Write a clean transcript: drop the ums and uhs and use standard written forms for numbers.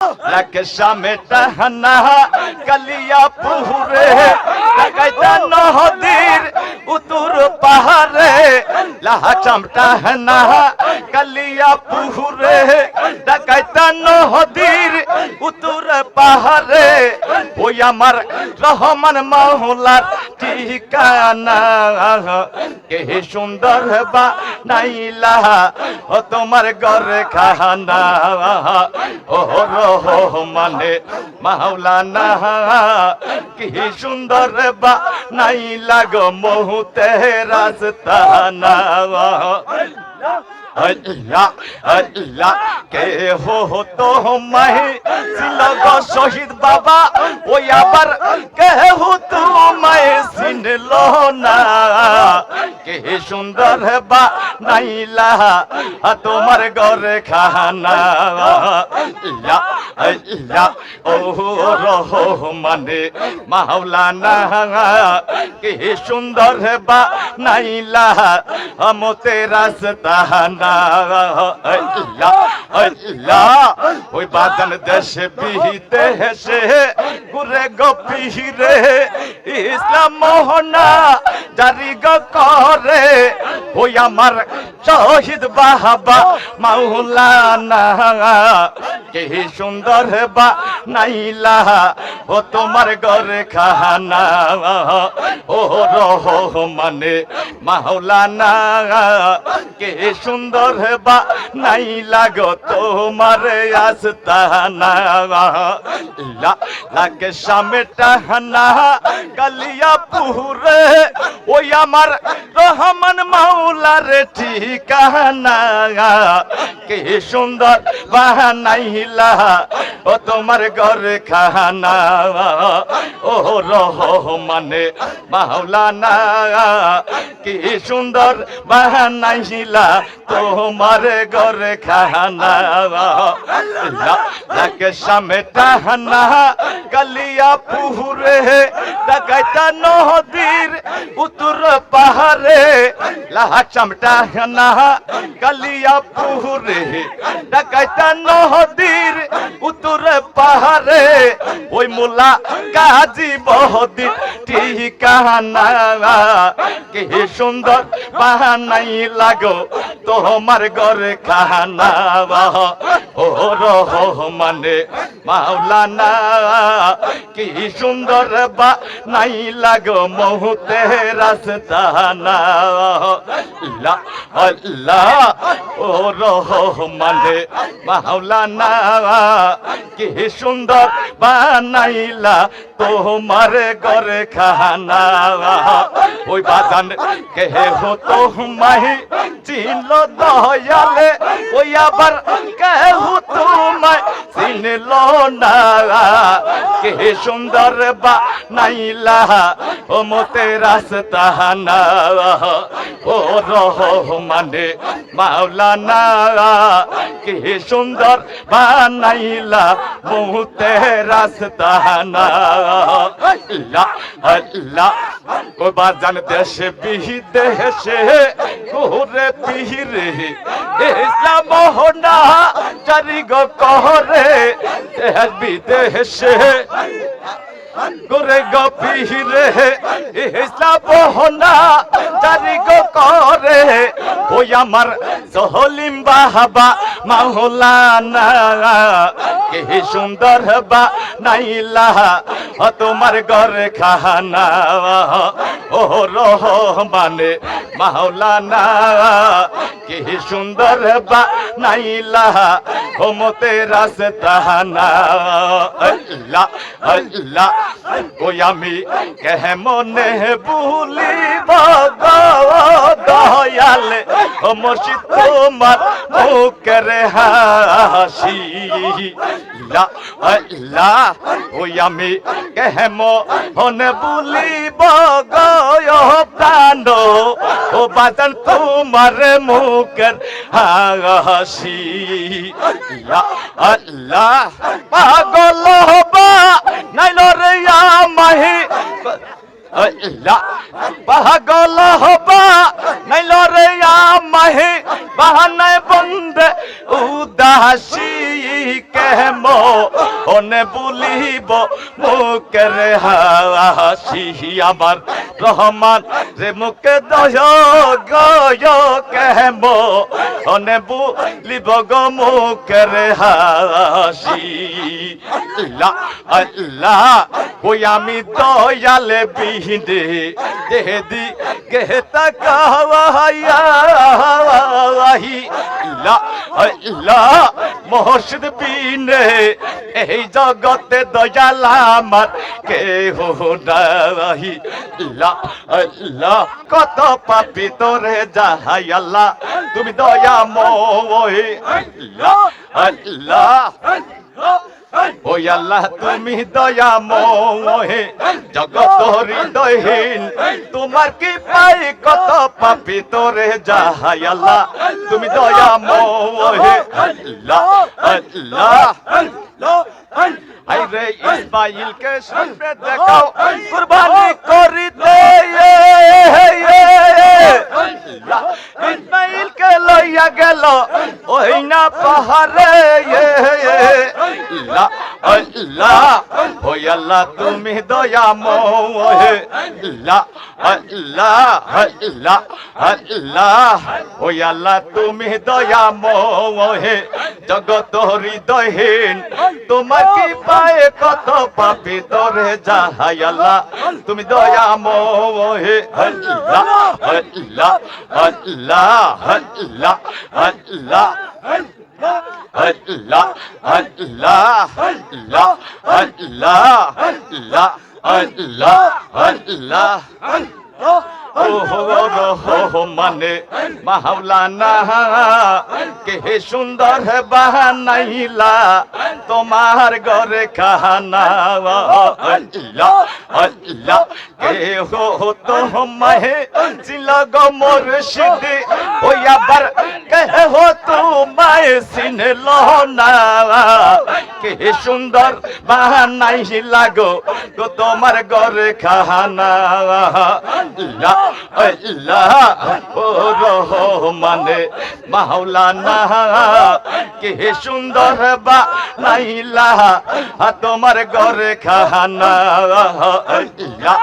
रक्षा में टहना कलिया पुहरे लगाइता नहदीर उतुर पहाड़े लहचम टहना कलिया पुहरे लगाइता नहदीर उतुर पहाड़े ओ আমার রহমান মাওলার ঠিকানা কে সুন্দর বা নাইলা ও তোমার ঘরে খানা ও রহমানে মাওলানা কি সুন্দর বা নাইলা গো মুহূর্তে রাস্তানা अल्लाह अल्लाह के हो तो मैं सिलग शहीद बाबा ओ आबार के हो तो मैं सिन लो ना के सुंदर बा नाइला तुम्हार घरे खाना अल्लाह अल्लाह ओ रहमाने माওলানা के सुंदर बा नाइला हमते रास्ता अल्लाह अल्लाह ওই বাজান দেশে বিদেশে ঘুরে গো পীরে ইসলাম মোহনা জারি গো করে ওই আমার শহীদ বাবা মাওলানা কে সুন্দর বা নাইলা ও তোমার ঘরে খানা ও রহমানে মাওলানা কে সুন্দর বা নাইলা গো তোমার আস্তানা লাগে সামনে টানা কালিয়া পুরে ওই আমার রহমান মাওলার ঠিকানা কে সুন্দর বা নাইলা ও তোমার ঘরে খানা ও রহমানে মাওলানা কি সুন্দর বা নাইলা তোমার ঘরে খানা লাগে সামনে টানা কালিয়া পুরে ডাকাইতা নদীর উত্তর পাহাড়ে লাহাচাম টানা কালিয়া পুরে ডাকাইতা নদীর উত্তর পাহাড়ে ওই মোলা কাজী বহদি ঠিকানা কে সুন্দর বাহানাই লাগো তোমার ঘরে খানা ও রহমানে মাওলানা কি সুন্দর বা নাই লাগো মুহূর্তে রাস্তানা আল্লাহ আল্লাহ ও রহমানে মাওলানা কি সুন্দর বানাইলা তোমার ঘরে খানা ওই বাজান কে হো তোমায় চিনল দয়ালে ওই আবার কে হো তোমায় চিনল না কে সুন্দর বা নাইলা ও মতে রাস্তানা ও রহমানে মাওলানা কি সুন্দর বানাইলা মুহূর্তে রাস্তানা আল্লাহ আল্লাহ ও বাজান দেশে বিদেশে ঘুরে পীরে ইসলাম মোহনা জারি গো করে দেশ বিদেশে ঘুরে গো পীরে ইসলাম মোহনা জারি গো করে ওই আমার জহলিম বাবা মাওলানা কে সুন্দর বা নাইলা তোমার ঘরে খানা ও রহমানে মাওলানা কে সুন্দর বা নাইলা ও মতে রাস্তানা আল্লাহ আল্লাহ ওই আমি কেমনে ভুলিব দয়ালে ও মুর্শিদ তোমার মুখের হাসি লা আল্লাহ ওই আমি কেমনে ভুলিব গয় প্রাণ ও বাজান তোমার মুখের হাসি লা আল্লাহ পাগল হবা নাইল রে আমাহি আল্লাহ পাগল হবা নাইল রে আমাহি বাহানায় বন্ধ উদাসী কেম অনে বলিব মুখের হাসি আমার রহমান রে মুখে দয় গয় কেম অনে বলিব গো মুখের হাসি লা আল্লাহ ওই আমি দয়ালে বিহিন্দে দেদি গেতা কাওয়াই লা আল্লাহ মুর্শিদ বিনে এই জগতে দয়াল আমার কেহ নাই লা আল্লাহ কত পাপী তোরে যাহাই আল্লাহ তুমি দয়াময় লা আল্লাহ ওই আল্লাহ তুমি দয়াময় জগত হৃদয়হীন তোমার কি পাই কত পাপী তোরে যাহাই আল্লাহ তুমি দয়াময় আল্লাহ আল্লাহ আইরে ইসমাইলকে সামনে দেখাও কুরবানি করিতে ইসমাইলকে লইয়া গেল ওই না পাহাড়ে আল্লাহ ওই আল্লাহ তুমি দয়াময় আল্লাহ আল্লাহ আল্লাহ আল্লাহ ওই আল্লাহ তুমি দয়াময় জগত হৃদয়হীন তোমার কি পায়ে কত পাপী তোরে যাহাই আল্লাহ তুমি দয়াময় আল্লাহ আল্লাহ আল্লাহ আল্লাহ আল্লাহ আল্লাহ আল্লাহ আল্লাহ আল্লাহ আল্লাহ আল্লাহ আল্লাহ মানে মাওলানা কে সুন্দর বানাইলা তোমার ঘরে খানা আল্লাহ আল্লাহ কে হো তোমায় ছিল গো মুর্শিদ ওই আবার কে হো তোমায় চিনল না কে সুন্দর বানাইলা গো তোমার ঘরে খানা আল্লাহ আল্লাহ ও রহমানে মাওলানা কে সুন্দর বানাইলা তোমার ঘরে খানা আল্লাহ